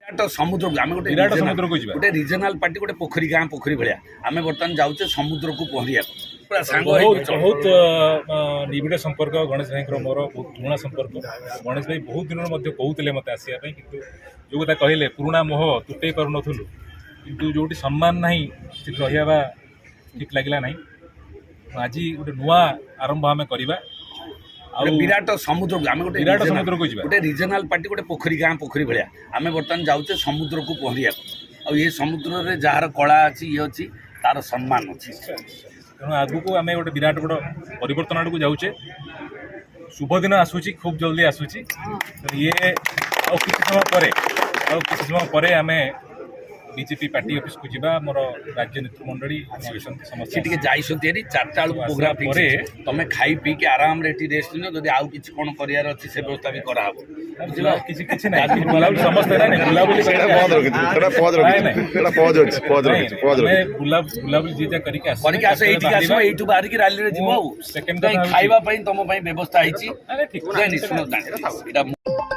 समुद्र को आम विराट समुद्र को जीवा गोटे रिजनाल पार्टी गोटे पोखरी गाँ पोखरी भाया आम बर्तमान जाऊे समुद्र को पहरिया पूरा सांग बहुत बहुत निबिड़ संपर्क गणेश भाई मोर बहुत पुराणा संपर्क गणेश भाई बहुत दिन कहते मत आसा कि जो कथा कहले पुराणा मोह तुटे पार नुँ कि जो सम्मान ना रहा ठीक लगे ना आज गोटे नुआ आरंभ आम करवा विराट समुद्र को आम विराट समुद्र को जीवा गोटे रिजनाल पार्टी गोटे पोखरी गाँ पोखरी भाया आम बर्तमान जाऊे समुद्र को पहरिया ये समुद्र में जार कला अच्छी ये अच्छी तार सम्मान अच्छी तेणु आगु को आम गोटे विराट बड़ परिवर्तन आड़ को जाऊे शुभ दिन आसूची खूब जल्दी आसूची ये किसी समय पर आम बीजेपी पार्टी ऑफिस को जीवा मोर राज्य नेतृमंडली समस्त जाइए चार्टा बेलू प्रोग्राम पर तुम खाई पी के आराम रे रेस्ट नियो जदि आउ किछि कोन करियार अछि से व्यवस्था भी करा हबो किछि किछि नै बुलाबुली समस्त नै बुलाबुली बुलाबुली जे करिके आस एठू बाहर की रैली रे जीवो सेकंड खाइबा पई तुम पई व्यवस्था हिची अरे ठीक सुनो